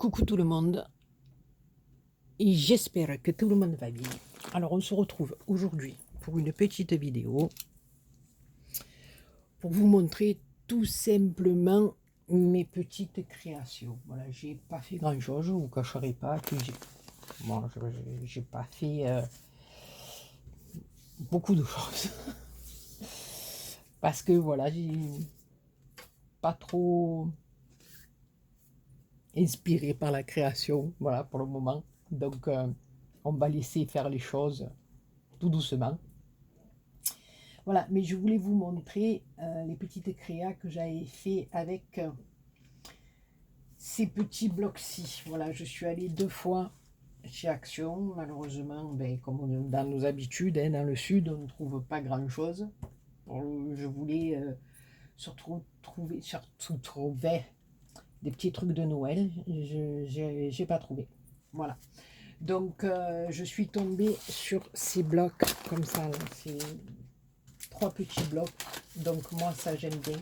Coucou tout le monde, et j'espère que tout le monde va bien. Alors on se retrouve aujourd'hui pour une petite vidéo pour vous montrer tout simplement mes petites créations. Voilà, j'ai pas fait grand chose, je vous cacherai pas que j'ai pas fait beaucoup de choses parce que voilà, j'ai pas trop inspiré par la création, voilà pour le moment. Donc on va laisser faire les choses tout doucement. Voilà, mais je voulais vous montrer les petites créas que j'avais fait avec ces petits blocs-ci. Voilà, je suis allée 2 fois chez Action. Malheureusement, ben, comme dans nos habitudes, hein, dans le sud, on ne trouve pas grand-chose. Je voulais surtout trouver des petits trucs de Noël. Je n'ai pas trouvé. Voilà. Donc, je suis tombée sur ces blocs comme ça. Là. C'est 3 petits blocs. Donc, moi, ça, j'aime bien.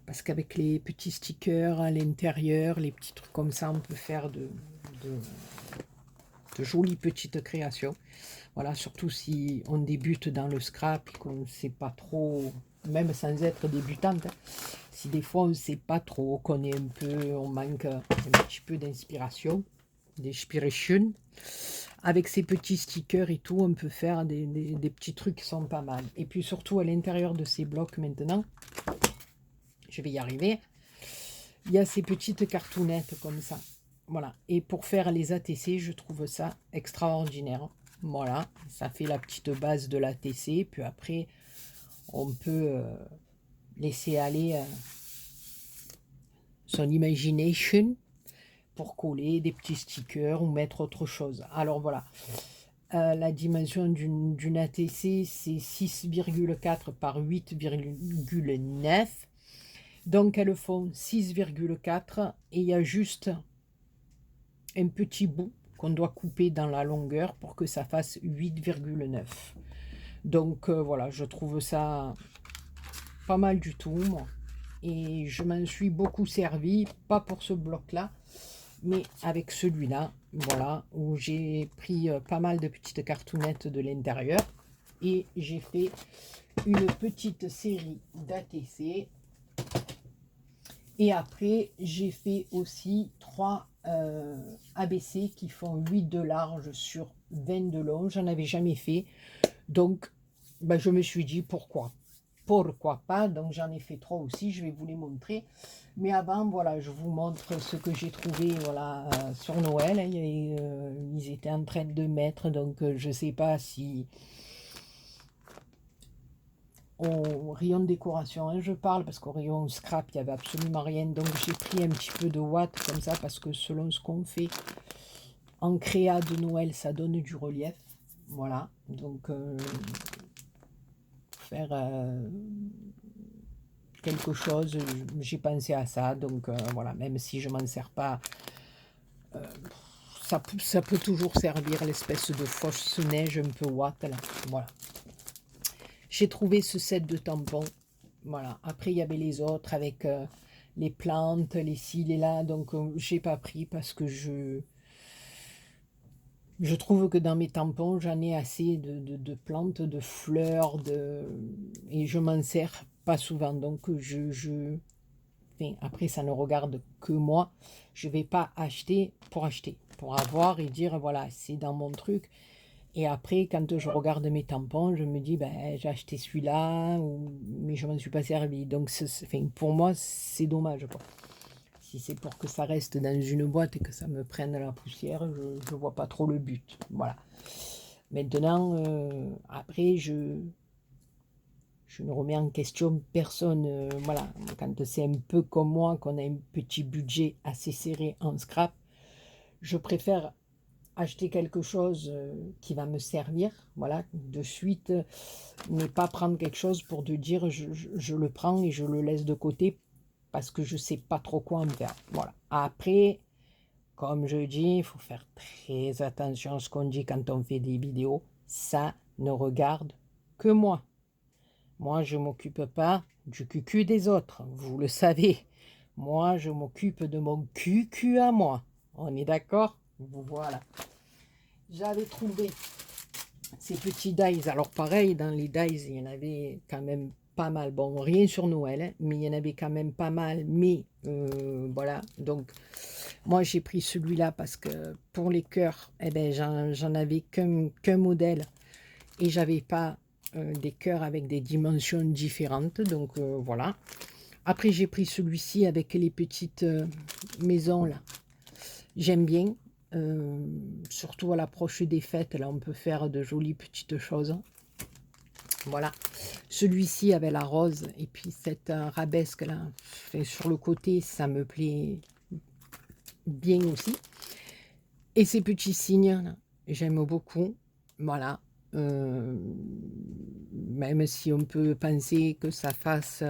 Parce qu'avec les petits stickers à l'intérieur, les petits trucs comme ça, on peut faire de jolies petites créations. Voilà, surtout si on débute dans le scrap et qu'on ne sait pas trop, même sans être débutante, hein, si des fois on ne sait pas trop, qu'on est un peu, on manque un petit peu d'inspiration, d'inspiration, avec ces petits stickers et tout, on peut faire des petits trucs qui sont pas mal. Et puis surtout à l'intérieur de ces blocs maintenant, je vais y arriver, il y a ces petites cartounettes comme ça. Voilà. Et pour faire les ATC, je trouve ça extraordinaire. Voilà. Ça fait la petite base de l'ATC. Puis après, on peut laisser aller son imagination pour coller des petits stickers ou mettre autre chose. Alors voilà. La dimension d'une ATC, c'est 6,4 par 8,9. Donc elles font 6,4 et il y a juste un petit bout qu'on doit couper dans la longueur pour que ça fasse 8,9. Donc voilà, je trouve ça pas mal du tout, moi. Et je m'en suis beaucoup servi, pas pour ce bloc-là, mais avec celui-là, voilà, où j'ai pris pas mal de petites cartounettes de l'intérieur et j'ai fait une petite série d'ATC. Et après, j'ai fait aussi 3 ABC qui font 8 de large sur 20 de long. J'en avais jamais fait. Donc, ben, je me suis dit pourquoi pas. Donc, j'en ai fait 3 aussi. Je vais vous les montrer. Mais avant, voilà, je vous montre ce que j'ai trouvé voilà, sur Noël. Ils étaient en train de mettre. Donc, je ne sais pas si au rayon de décoration, hein, je parle parce qu'au rayon scrap il n'y avait absolument rien, donc j'ai pris un petit peu de watts comme ça parce que selon ce qu'on fait en créa de Noël ça donne du relief, voilà, donc faire quelque chose, j'ai pensé à ça, donc voilà, même si je m'en sers pas, ça peut toujours servir, l'espèce de fausse neige un peu watt là, voilà. J'ai trouvé ce set de tampons. Voilà. Après, il y avait les autres avec les plantes, les ci, les là. Donc, j'ai pas pris parce que je trouve que dans mes tampons, j'en ai assez de plantes, de fleurs, et je m'en sers pas souvent. Donc, enfin, après, ça ne regarde que moi. Je vais pas acheter, pour avoir et dire, voilà, c'est dans mon truc. Et après, quand je regarde mes tampons, je me dis, ben, j'ai acheté celui-là, mais je ne m'en suis pas servi. Donc, enfin, pour moi, c'est dommage, quoi. Si c'est pour que ça reste dans une boîte et que ça me prenne la poussière, je ne vois pas trop le but. Voilà. Maintenant, après, je ne remets en question personne. Voilà. Quand c'est un peu comme moi, qu'on a un petit budget assez serré en scrap, je préfère acheter quelque chose qui va me servir, voilà, de suite, mais pas prendre quelque chose pour te dire je le prends et je le laisse de côté parce que je sais pas trop quoi en faire. Voilà. Après, comme je dis, il faut faire très attention à ce qu'on dit quand on fait des vidéos. Ça ne regarde que moi. Moi, je m'occupe pas du cucu des autres, vous le savez. Moi, je m'occupe de mon cucu à moi. On est d'accord? Voilà. J'avais trouvé ces petits dies. Alors pareil, dans les dies, il y en avait quand même pas mal. Bon, rien sur Noël, hein, mais il y en avait quand même pas mal. Mais voilà, donc moi j'ai pris celui-là parce que pour les cœurs, eh ben, j'en avais qu'un modèle et j'avais pas des cœurs avec des dimensions différentes. Donc voilà. Après j'ai pris celui-ci avec les petites maisons là. J'aime bien. Surtout à l'approche des fêtes, là on peut faire de jolies petites choses. Voilà. Celui-ci avait la rose et puis cette arabesque là sur le côté, ça me plaît bien aussi. Et ces petits signes, j'aime beaucoup. Voilà. Même si on peut penser que ça fasse...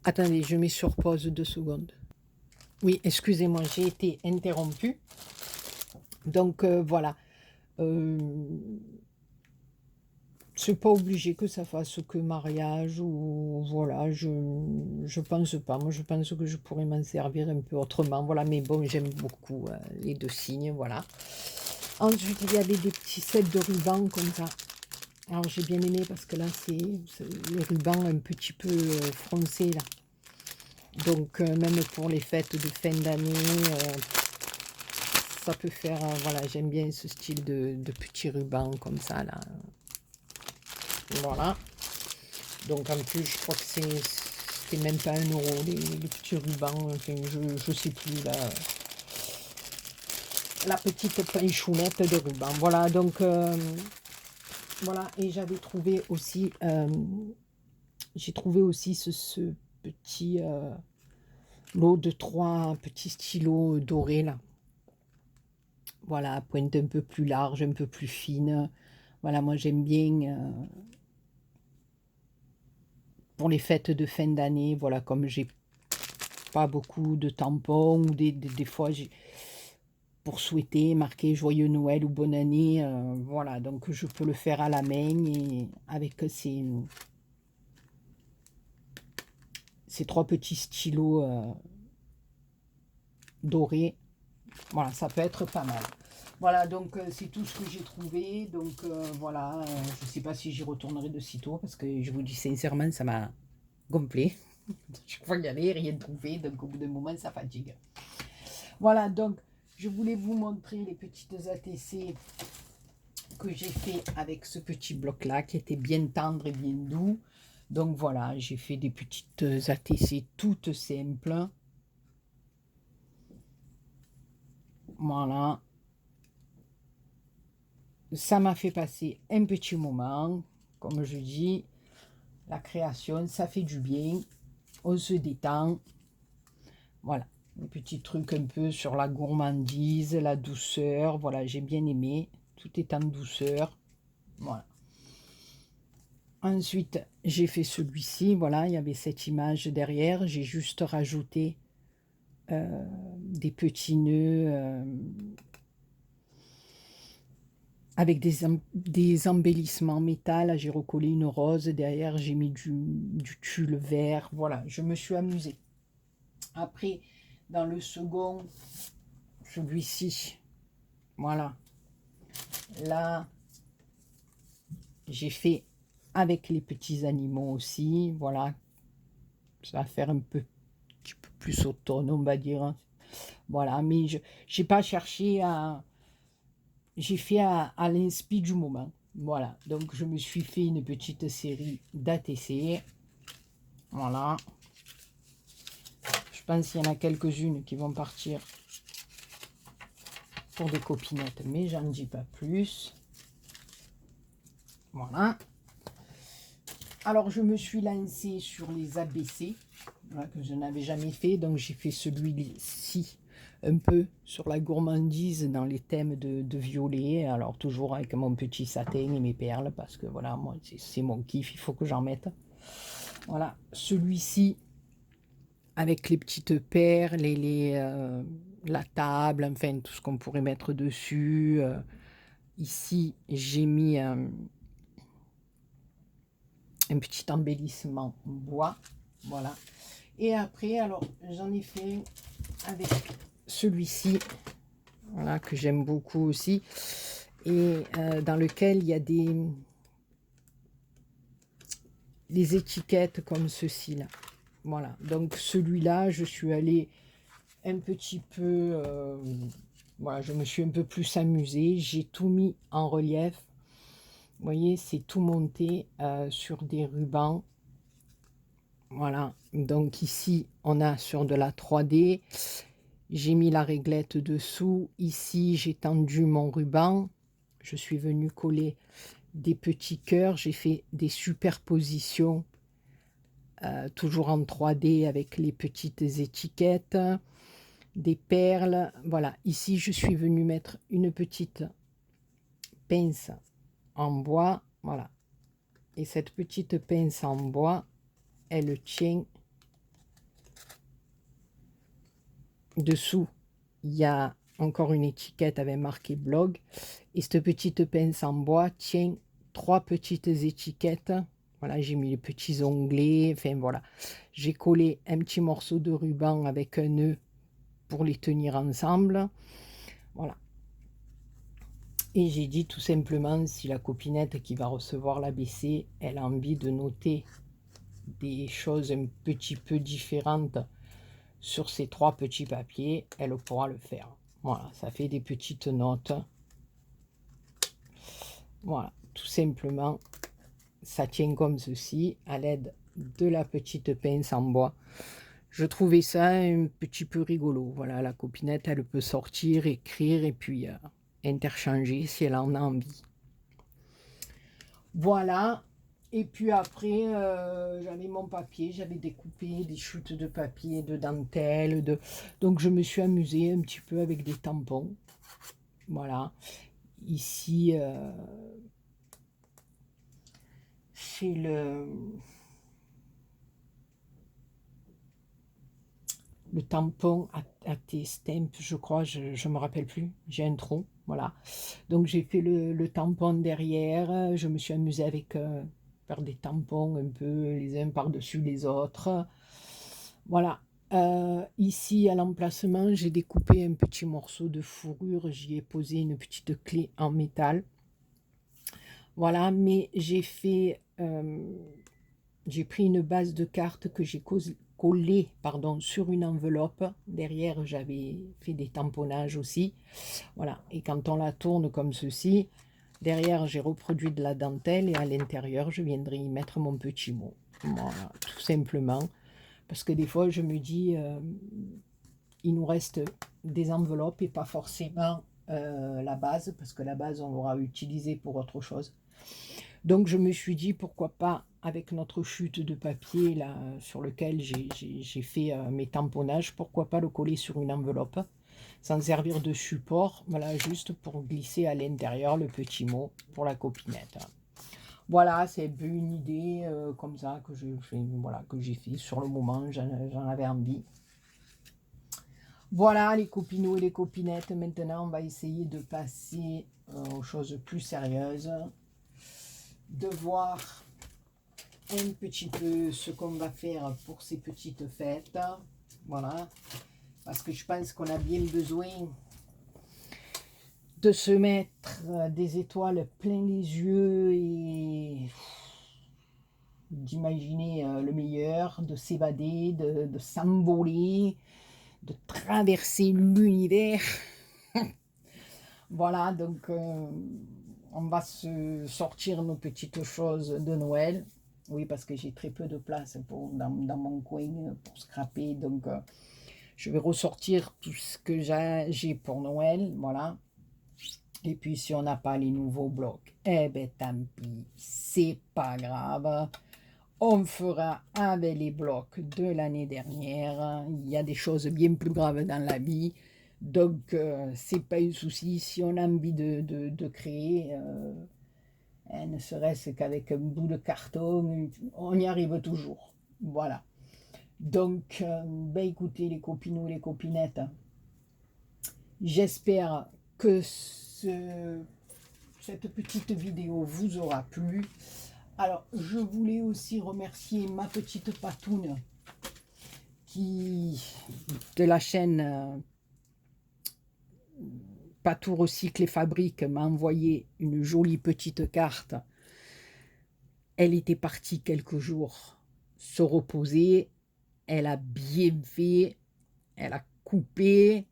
Attendez, je mets sur pause 2 secondes. Oui, excusez-moi, j'ai été interrompue. Donc voilà. C'est pas obligé que ça fasse que mariage ou voilà, je pense pas. Moi, je pense que je pourrais m'en servir un peu autrement. Voilà, mais bon, j'aime beaucoup les 2 signes, voilà. Ensuite, il y avait des petits sets de rubans comme ça. Alors, j'ai bien aimé parce que là, c'est les rubans un petit peu froncés, là. Donc, même pour les fêtes de fin d'année, ça peut faire... voilà, j'aime bien ce style de petits rubans comme ça, là. Voilà. Donc en plus, je crois que c'était même pas 1 euro les petits rubans. Enfin, je sais plus là. La petite pinchounette de ruban. Voilà, donc voilà. Et j'avais trouvé aussi, j'ai trouvé aussi ce petit lot de 3 petits stylos dorés là. Voilà, pointe un peu plus large, un peu plus fine. Voilà, moi j'aime bien. Pour les fêtes de fin d'année, voilà, comme j'ai pas beaucoup de tampons, ou des fois, pour souhaiter, marquer Joyeux Noël ou Bonne Année, voilà, donc je peux le faire à la main, et avec ces 3 petits stylos dorés, voilà, ça peut être pas mal. Voilà, donc c'est tout ce que j'ai trouvé, donc voilà, je sais pas si j'y retournerai de sitôt, parce que je vous dis sincèrement, ça m'a gonflé. Chaque fois y aller, rien de trouver, donc au bout d'un moment, ça fatigue. Voilà, donc je voulais vous montrer les petites ATC que j'ai fait avec ce petit bloc-là, qui était bien tendre et bien doux. Donc voilà, j'ai fait des petites ATC toutes simples. Voilà. Ça m'a fait passer un petit moment. Comme je dis, la création, ça fait du bien. On se détend. Voilà. Un petit truc un peu sur la gourmandise, la douceur. Voilà, j'ai bien aimé. Tout est en douceur. Voilà. Ensuite, j'ai fait celui-ci. Voilà, il y avait cette image derrière. J'ai juste rajouté des petits nœuds avec des embellissements métal. J'ai recollé une rose. Derrière, j'ai mis du tulle vert. Voilà, je me suis amusée. Après, dans le second, celui-ci, voilà. Là, j'ai fait avec les petits animaux aussi. Voilà, ça va faire un petit peu plus automne, on va dire. Voilà, mais je n'ai pas cherché à... J'ai fait à l'inspi du moment. Voilà, donc je me suis fait une petite série d'ATC. Voilà. Je pense qu'il y en a quelques-unes qui vont partir pour des copinettes, mais j'en dis pas plus. Voilà. Alors, je me suis lancée sur les ABC, voilà, que je n'avais jamais fait. Donc, j'ai fait celui-ci un peu sur la gourmandise dans les thèmes de violet. Alors, toujours avec mon petit satin et mes perles, parce que voilà, moi, c'est mon kiff, il faut que j'en mette. Voilà, celui-ci avec les petites perles, la table, enfin, tout ce qu'on pourrait mettre dessus. Ici, j'ai mis un petit embellissement bois, voilà. Et après, alors, j'en ai fait avec celui-ci, voilà, que j'aime beaucoup aussi, et dans lequel il y a les étiquettes comme ceci là. Voilà, donc celui-là, je suis allée un petit peu, voilà, je me suis un peu plus amusée, j'ai tout mis en relief. Vous voyez, c'est tout monté sur des rubans. Voilà, donc ici, on a sur de la 3D. J'ai mis la réglette dessous. Ici, j'ai tendu mon ruban. Je suis venue coller des petits cœurs. J'ai fait des superpositions, toujours en 3D avec les petites étiquettes, des perles. Voilà, ici, je suis venue mettre une petite pince en bois. Voilà, et cette petite pince en bois, elle tient dessous. Il y a encore une étiquette avec marqué blog, et cette petite pince en bois tient 3 petites étiquettes. Voilà, j'ai mis les petits onglets, enfin voilà, j'ai collé un petit morceau de ruban avec un nœud pour les tenir ensemble. Voilà, et j'ai dit tout simplement, si la copinette qui va recevoir l'ABC, elle a envie de noter des choses un petit peu différentes sur ces 3 petits papiers, elle pourra le faire. Voilà, ça fait des petites notes. Voilà, tout simplement, ça tient comme ceci, à l'aide de la petite pince en bois. Je trouvais ça un petit peu rigolo. Voilà, la copinette, elle peut sortir, écrire et puis interchanger si elle en a envie. Voilà. Et puis après, j'avais mon papier, j'avais découpé des chutes de papier, de dentelle, donc je me suis amusée un petit peu avec des tampons. Voilà. Ici, c'est le tampon à tes stamps, je crois, je ne me rappelle plus, j'ai un trou, voilà. Donc j'ai fait le tampon derrière, je me suis amusée avec faire des tampons un peu les uns par-dessus les autres. Voilà. Ici à l'emplacement, j'ai découpé un petit morceau de fourrure, j'y ai posé une petite clé en métal. Voilà, mais j'ai fait, j'ai pris une base de cartes que j'ai collée, pardon, sur une enveloppe. Derrière, j'avais fait des tamponnages aussi. Voilà, et quand on la tourne comme ceci, derrière, j'ai reproduit de la dentelle et à l'intérieur, je viendrai y mettre mon petit mot. Voilà, tout simplement. Parce que des fois, je me dis, il nous reste des enveloppes et pas forcément la base, parce que la base, on l'aura utilisée pour autre chose. Donc je me suis dit, pourquoi pas, avec notre chute de papier là, sur lequel j'ai fait mes tamponnages, pourquoi pas le coller sur une enveloppe, sans servir de support, voilà, juste pour glisser à l'intérieur le petit mot pour la copinette. Voilà, c'est un peu une idée comme ça que voilà, que j'ai fait sur le moment, j'en avais envie. Voilà les copinots et les copinettes, maintenant on va essayer de passer aux choses plus sérieuses, de voir un petit peu ce qu'on va faire pour ces petites fêtes. Voilà, parce que je pense qu'on a bien besoin de se mettre des étoiles plein les yeux et d'imaginer le meilleur, de s'évader, de s'envoler, de traverser l'univers. Voilà, donc on va se sortir nos petites choses de Noël. Oui, parce que j'ai très peu de place dans mon coin pour scraper. Donc, je vais ressortir tout ce que j'ai pour Noël. Voilà. Et puis, si on n'a pas les nouveaux blocs, eh ben tant pis, c'est pas grave. On fera avec les blocs de l'année dernière. Il y a des choses bien plus graves dans la vie. Donc, c'est pas un souci. Si on a envie de créer, ne serait-ce qu'avec un bout de carton, on y arrive toujours. Voilà. Donc, ben écoutez les copinots, les copinettes, j'espère que cette petite vidéo vous aura plu. Alors, je voulais aussi remercier ma petite patoune de la chaîne Patou Recycle et Fabrique m'a envoyé une jolie petite carte. Elle était partie quelques jours se reposer. Elle a bien fait. Elle a coupé.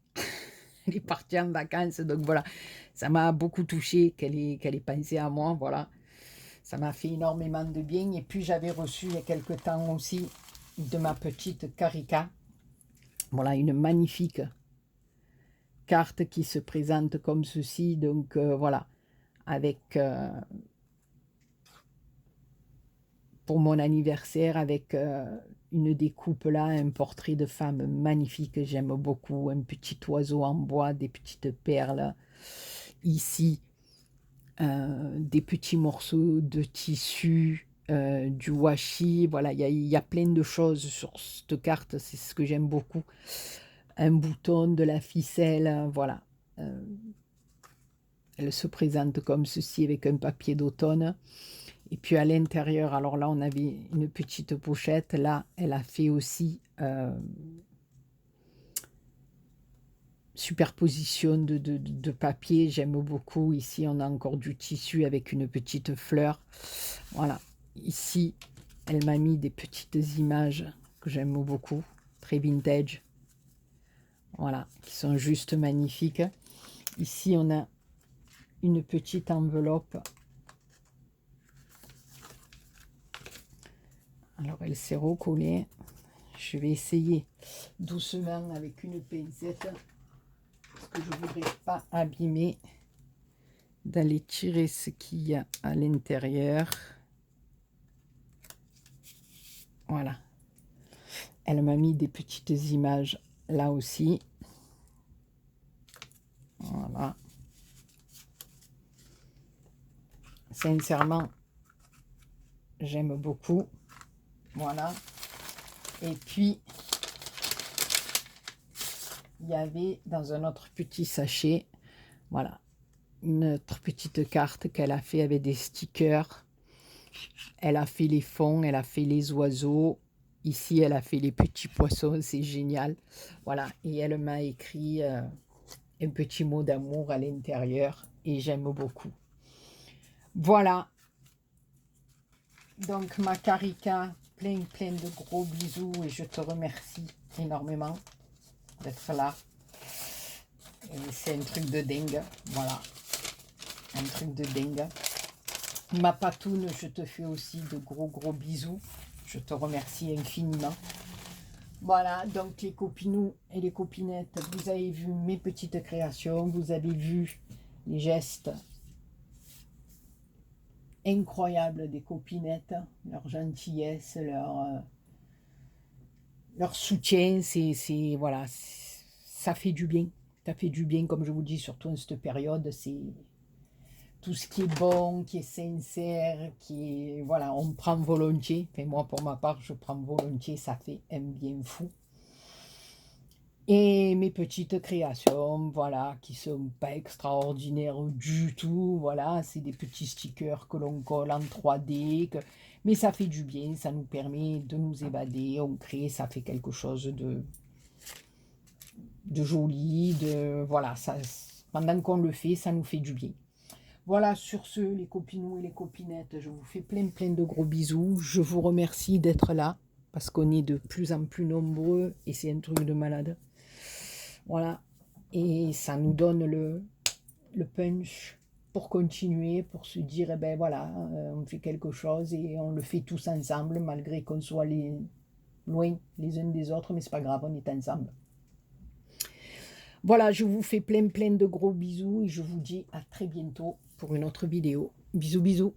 Elle est partie en vacances. Donc voilà, ça m'a beaucoup touché qu'elle ait pensé à moi. Voilà, ça m'a fait énormément de bien. Et puis j'avais reçu il y a quelque temps aussi de ma petite Karika. Voilà, une magnifique carte qui se présente comme ceci. Donc voilà, avec pour mon anniversaire, avec une découpe là, un portrait de femme magnifique, j'aime beaucoup, un petit oiseau en bois, des petites perles ici, des petits morceaux de tissu, du washi, voilà, il y a plein de choses sur cette carte, c'est ce que j'aime beaucoup, un bouton, de la ficelle, voilà, elle se présente comme ceci avec un papier d'automne. Et puis à l'intérieur, alors là, on avait une petite pochette. Là, elle a fait aussi superposition de papier. J'aime beaucoup. Ici, on a encore du tissu avec une petite fleur. Voilà. Ici, elle m'a mis des petites images que j'aime beaucoup. Très vintage. Voilà. Qui sont juste magnifiques. Ici, on a une petite enveloppe. Alors, elle s'est recollée. Je vais essayer doucement avec une pincette, parce que je ne voudrais pas abîmer, d'aller tirer ce qu'il y a à l'intérieur. Voilà. Elle m'a mis des petites images là aussi. Voilà. Sincèrement, j'aime beaucoup. Voilà. Et puis, il y avait dans un autre petit sachet, voilà, une autre petite carte qu'elle a fait avec des stickers. Elle a fait les fonds, elle a fait les oiseaux. Ici, elle a fait les petits poissons, c'est génial. Voilà, et elle m'a écrit un petit mot d'amour à l'intérieur et j'aime beaucoup. Voilà, donc ma Karika, plein de gros bisous et je te remercie énormément d'être là. C'est un truc de dingue, voilà, un truc de dingue. Ma Patoune, je te fais aussi de gros bisous. Je te remercie infiniment. Voilà, donc les copinous et les copinettes, vous avez vu mes petites créations, vous avez vu les gestes incroyables des copinettes, leur gentillesse, leur soutien, voilà, ça fait du bien. Ça fait du bien, comme je vous dis, surtout en cette période, c'est tout ce qui est bon, qui est sincère, qui est, voilà, on prend volontiers. Enfin, moi, pour ma part, je prends volontiers, ça fait un bien fou. Et mes petites créations, voilà, qui sont pas extraordinaires du tout, voilà, c'est des petits stickers que l'on colle en 3D, mais ça fait du bien, ça nous permet de nous évader, on crée, ça fait quelque chose de joli, voilà, ça, pendant qu'on le fait, ça nous fait du bien. Voilà, sur ce, les copinous et les copinettes, je vous fais plein de gros bisous. Je vous remercie d'être là, parce qu'on est de plus en plus nombreux, et c'est un truc de malade. Voilà, et ça nous donne le punch pour continuer, pour se dire, eh ben voilà, on fait quelque chose, et on le fait tous ensemble, malgré qu'on soit loin les uns des autres, mais c'est pas grave, on est ensemble. Voilà, je vous fais plein de gros bisous, et je vous dis à très bientôt pour une autre vidéo. Bisous.